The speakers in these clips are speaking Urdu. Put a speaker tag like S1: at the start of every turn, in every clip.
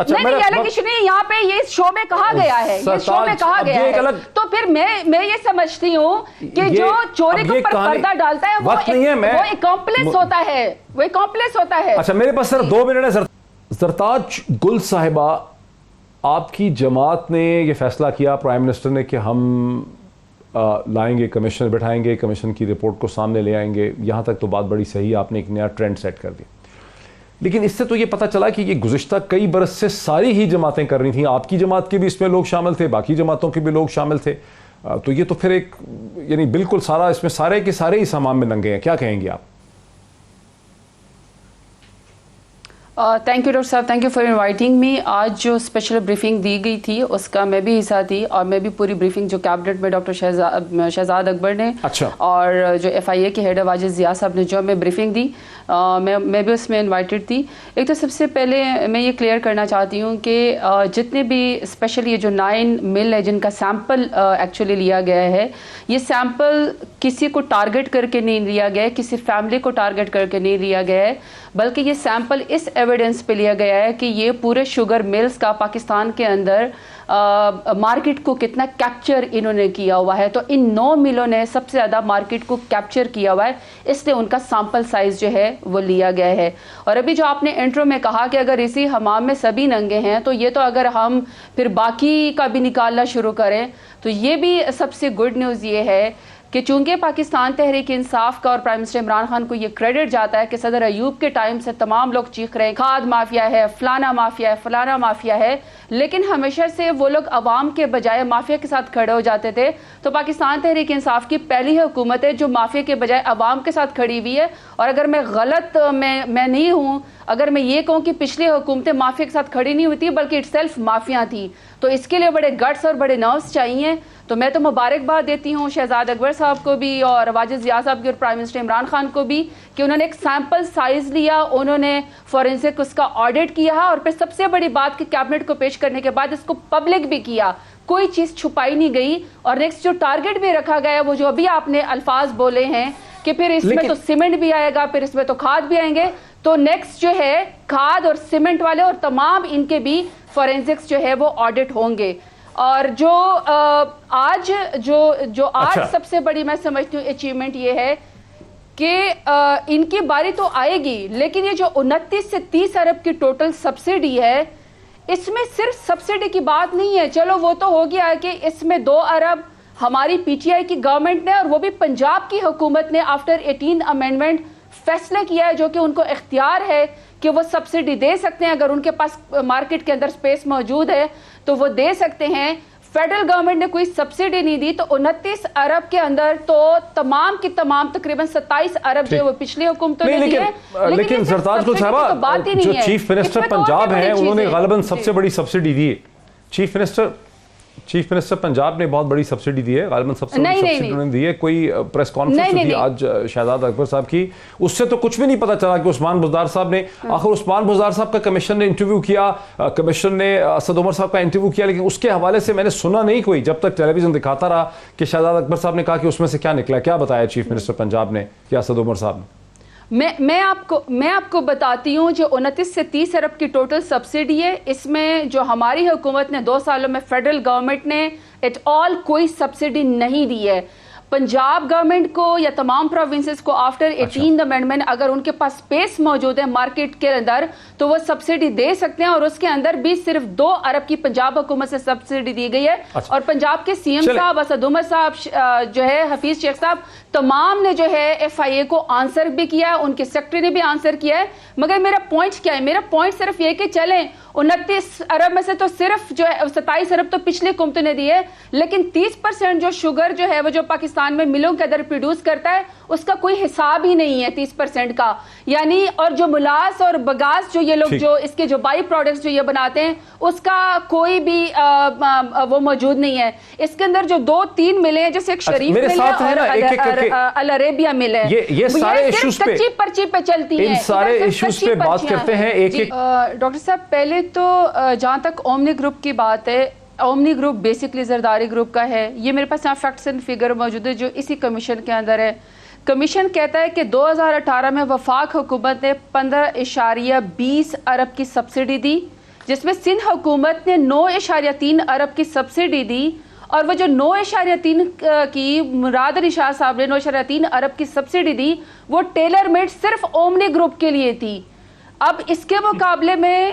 S1: نہیں ایلیگیشن نہیں, یہاں پہ یہ شو میں کہا گیا ہے, یہ شو میں کہا گیا ہے. تو پھر میں یہ سمجھتی ہوں کہ جو چوری کے اوپر پردہ ڈالتا ہے وہ ایکمپلیس ہوتا ہے, وہ ایکمپلیس ہوتا ہے.
S2: اچھا میرے پاس صرف 2 منٹ ہے. زرتاج گل صاحبہ, آپ کی جماعت نے یہ فیصلہ کیا پرائم منسٹر نے کہ ہم لائیں گے کمیشن, بٹھائیں گے کمیشن کی رپورٹ کو سامنے لے آئیں گے, یہاں تک تو بات بڑی صحیح, آپ نے ایک نیا ٹرینڈ سیٹ کر دیا. لیکن اس سے تو یہ پتہ چلا کہ یہ گزشتہ کئی برس سے ساری ہی جماعتیں کر رہی تھیں, آپ کی جماعت کے بھی اس میں لوگ شامل تھے, باقی جماعتوں کے بھی لوگ شامل تھے, تو یہ تو پھر ایک یعنی بالکل سارا اس میں سارے کے سارے ہی سامان میں ننگے ہیں. کیا کہیں گے آپ؟
S1: تھینک یو ڈاکٹر صاحب, thank you for inviting me. آج جو اسپیشل بریفنگ دی گئی تھی اس کا میں بھی حصہ تھی, اور میں بھی پوری بریفنگ جو کیبنٹ میں ڈاکٹر شہزاد اکبر نے اور جو FIA کے ہیڈ واجد ضیاء صاحب نے جو ہمیں بریفنگ دی, میں بھی اس میں انوائٹڈ تھی. ایک تو سب سے پہلے میں یہ کلیئر کرنا چاہتی ہوں کہ جتنے بھی اسپیشلی یہ جو 9 مل ہے جن کا سیمپل ایکچولی لیا گیا ہے, یہ سیمپل کسی کو ٹارگٹ کر کے نہیں لیا گیا ہے, کسی فیملی کو ٹارگٹ کر کے نہیں لیا گیا ہے, بلکہ یہ سیمپل اس ایویڈنس پہ لیا گیا ہے کہ یہ پورے شوگر ملز کا پاکستان کے اندر مارکیٹ کو کتنا کیپچر انہوں نے کیا ہوا ہے. تو ان 9 ملوں نے سب سے زیادہ مارکیٹ کو کیپچر کیا ہوا ہے, اس لیے ان کا سیمپل سائز جو ہے وہ لیا گیا ہے. اور ابھی جو آپ نے انٹرو میں کہا کہ اگر اسی حمام میں سبھی ننگے ہیں, تو یہ تو اگر ہم پھر باقی کا بھی نکالنا شروع کریں تو یہ بھی سب سے گڈ نیوز یہ ہے کہ چونکہ پاکستان تحریک انصاف کا اور پرائم منسٹر عمران خان کو یہ کریڈٹ جاتا ہے کہ صدر ایوب کے ٹائم سے تمام لوگ چیخ رہے ہیں کھاد مافیا ہے, فلانا مافیا ہے, فلانا مافیا ہے, لیکن ہمیشہ سے وہ لوگ عوام کے بجائے مافیا کے ساتھ کھڑے ہو جاتے تھے. تو پاکستان تحریک انصاف کی پہلی حکومت ہے جو مافیا کے بجائے عوام کے ساتھ کھڑی ہوئی ہے. اور اگر میں غلط میں نہیں ہوں اگر میں یہ کہوں کہ پچھلی حکومتیں مافیا کے ساتھ کھڑی نہیں ہوئی تھی بلکہ اٹ سیلف مافیا تھی, تو اس کے لیے بڑے گٹس اور بڑے نروس چاہیے. تو میں تو مبارکباد دیتی ہوں شہزاد اکبر صاحب کو بھی اور واجد ضیاء صاحب کی اور پرائم منسٹر عمران خان کو بھی کہ انہوں نے ایک سیمپل سائز لیا, انہوں نے فورینسک اس کا آڈٹ کیا, اور پھر سب سے بڑی بات کہ کیبنٹ کو پیش کرنے کے بعد اس کو پبلک بھی کیا, کوئی چیز چھپائی نہیں گئی. اور نیکسٹ جو ٹارگٹ بھی رکھا گیا وہ جو ابھی آپ نے الفاظ بولے ہیں کہ پھر اس میں تو سیمنٹ بھی آئے گا, پھر اس میں تو کھاد بھی آئیں گے, تو نیکسٹ جو ہے کھاد اور سیمنٹ والے اور تمام ان کے بھی فورینسکس جو ہے وہ آڈٹ ہوں گے. اور جو آج سب سے بڑی میں سمجھتی ہوں اچیومنٹ یہ ہے کہ ان کی باری تو آئے گی, لیکن یہ جو 29 سے 30 ارب کی ٹوٹل سبسڈی ہے اس میں صرف سبسڈی کی بات نہیں ہے. چلو وہ تو ہو گیا کہ اس میں 2 ارب ہماری PTI کی گورنمنٹ نے اور وہ بھی پنجاب کی حکومت نے آفٹر 18 امینڈمنٹ فیصلہ کیا ہے, جو کہ ان کو اختیار ہے کہ وہ سبسڈی دے سکتے ہیں اگر ان کے پاس مارکیٹ کے اندر سپیس موجود ہے تو وہ دے سکتے ہیں. فیڈرل گورنمنٹ نے کوئی سبسڈی نہیں دی, تو 29 ارب کے اندر تو تمام کی تمام تقریباً 27 ارب جو وہ پچھلی حکومتوں نے دی ہے.
S2: لیکن زرتاج گل صاحبہ جو چیف منسٹر پنجاب ہیں انہوں نے غالباً سب سے بڑی سبسڈی دی ہے. چیف منسٹر پنجاب نے بہت بڑی سبسڈی دی ہے, غالباً سب سے بڑی سبسڈی انہوں نے دی ہے. کوئی پریس کانفرنس تھی آج شہزاد اکبر صاحب کی, اس سے تو کچھ بھی نہیں پتا چلا کہ عثمان بزدار صاحب نے آخر عثمان بزدار صاحب کا کمیشن نے انٹرویو کیا, کمیشن نے اسد عمر صاحب کا انٹرویو کیا, لیکن اس کے حوالے سے میں نے سنا نہیں کوئی, جب تک ٹیلی ویژن دکھاتا رہا کہ شہزاد اکبر صاحب نے کہا کہ اس میں سے کیا نکلا, کیا بتایا چیف منسٹر پنجاب نے یا اسد عمر صاحب نے.
S1: میں آپ کو بتاتی ہوں جو 29 سے 30 ارب کی ٹوٹل سبسڈی ہے, اس میں جو ہماری حکومت نے 2 سالوں میں فیڈرل گورنمنٹ نے ایٹ آل کوئی سبسڈی نہیں دی ہے. پنجاب گورنمنٹ کو یا تمام پروونسز کو آفٹر 18 امینڈمنٹ اگر ان کے پاس سپیس موجود ہے مارکیٹ کے اندر تو وہ سبسڈی دے سکتے ہیں, اور اس کے اندر بھی صرف 2 ارب کی پنجاب حکومت سے سبسڈی دی گئی ہے. اور پنجاب کے CM صاحب, اسد عمر صاحب جو ہے, حفیظ شیخ صاحب, تمام نے جو ہے FIA کو آنسر بھی کیا ہے, ان کے سیکرٹری نے بھی آنسر کیا ہے. مگر میرا پوائنٹ کیا ہے, میرا پوائنٹ صرف یہ کہ چلیں 29 ارب میں سے تو صرف جو ہے 27 ارب تو پچھلی حکومتوں نے دی ہے, لیکن 30% جو شوگر جو ہے وہ جو پاکستان میں ملوں کے اندر پروڈیوس کرتا ہے اس کا کوئی حساب ہی نہیں ہے 30% کا. یعنی اور جو ملاس اور بگاس جو یہ لوگ جو اس کے جو بائی پروڈکٹس جو یہ بناتے ہیں اس کا کوئی بھی وہ موجود نہیں ہے. اس کے اندر جو 2-3 ملیں ہیں, جیسے ایک شریف مل ہے اور العربیہ مل ہے,
S2: یہ سارے ایشوز پہ
S1: کچی پرچی پہ چلتی ہیں.
S2: ان سارے ایشوز پہ بات کرتے ہیں ایک ایک.
S1: ڈاکٹر صاحب پہلے تو جہاں تک اومنی گروپ کی بات ہے, omni group basically Zardari group کا ہے. یہ میرے پاس یہاں فیکٹس اینڈ فگر موجود ہے جو اسی کمیشن کے اندر ہے. کمیشن کہتا ہے کہ 2018 میں وفاق حکومت نے 15.20 ارب کی سبسڈی دی. جس میں سندھ حکومت نے 9.3 ارب کی سبسڈی دی، اور وہ جو 9.3 کی مراد علی شاہ صاحب نے 9.3 ارب کی سبسڈی دی وہ ٹیلر میڈ صرف اومنی گروپ کے لیے تھی. اب اس کے مقابلے میں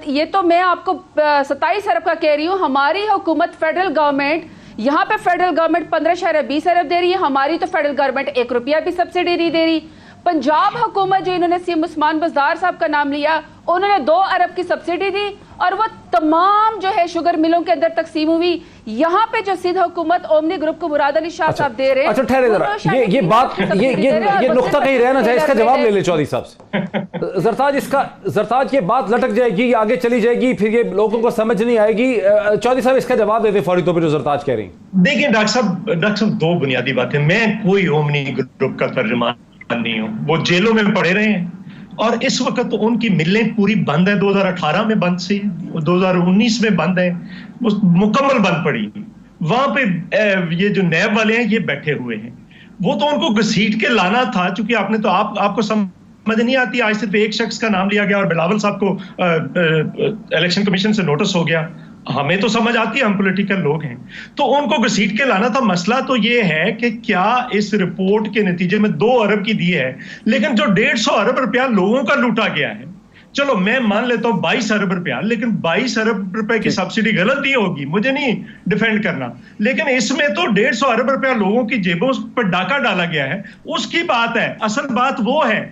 S1: یہ تو میں آپ کو 27 ارب کا کہہ رہی ہوں، ہماری حکومت فیڈرل گورنمنٹ یہاں پہ فیڈرل گورنمنٹ 15.20 ارب دے رہی ہے، ہماری تو فیڈرل گورنمنٹ 1 روپیہ بھی سبسڈی نہیں دے رہی. پنجاب حکومت جو انہوں نے سی ایم عثمان بزدار صاحب کا نام لیا، انہوں نے 2 ارب کی سبسڈی دی اور وہ تمام جو ہے شوگر ملوں کے اندر تقسیم ہوئی. یہاں پہ جو سندھ حکومت اومنی گروپ کو مراد علی شاہ صاحب دے رہے ہیں.
S2: اچھا ٹھہرے ذرا، یہ بات یہ نقطہ کہیں رہنا چاہیے، اس کا جواب لے لیں چودھری صاحب سے. زرتاج یہ بات لٹک جائے گی، آگے چلی جائے گی، پھر یہ لوگوں کو سمجھ نہیں آئے گی. چودھری صاحب اس کا جواب دے دیں فوری طور پہ جو زرتاج کہہ رہی ہیں.
S3: دیکھیں ڈاکٹر صاحب 2 بنیادی باتیں. میں کوئی اومنی گروپ کا ترجمان نہیں ہوں، وہ جیلوں میں پڑے رہے ہیں اور اس وقت تو ان کی ملیں پوری بند ہیں. 2018 میں بند سی، 2019 میں بند ہیں، مکمل بند پڑی. وہاں پہ یہ جو نیب والے ہیں یہ بیٹھے ہوئے ہیں. وہ تو ان کو گھسیٹ کے لانا تھا، چونکہ آپ نے تو آپ کو سمجھ نہیں آتی. آج صرف ایک شخص کا نام لیا گیا اور بلاول صاحب کو الیکشن کمیشن سے نوٹس ہو گیا. ہمیں تو سمجھ آتی ہے، ہم پولیٹیکل لوگ ہیں، تو ان کو گھسیٹ کے لانا تھا. مسئلہ تو یہ ہے کہ کیا اس رپورٹ کے نتیجے میں 2 ارب کی دی ہے، لیکن جو 150 ارب روپیہ لوگوں کا لوٹا گیا ہے، چلو میں مان لیتا ہوں 22 ارب روپیہ، لیکن 22 ارب روپے کی سبسڈی غلط دی ہوگی، مجھے نہیں ڈیفینڈ کرنا، لیکن اس میں تو 150 ارب روپیہ لوگوں کی جیبوں پر ڈاکہ ڈالا گیا ہے. اس کی بات ہے. اصل بات وہ ہے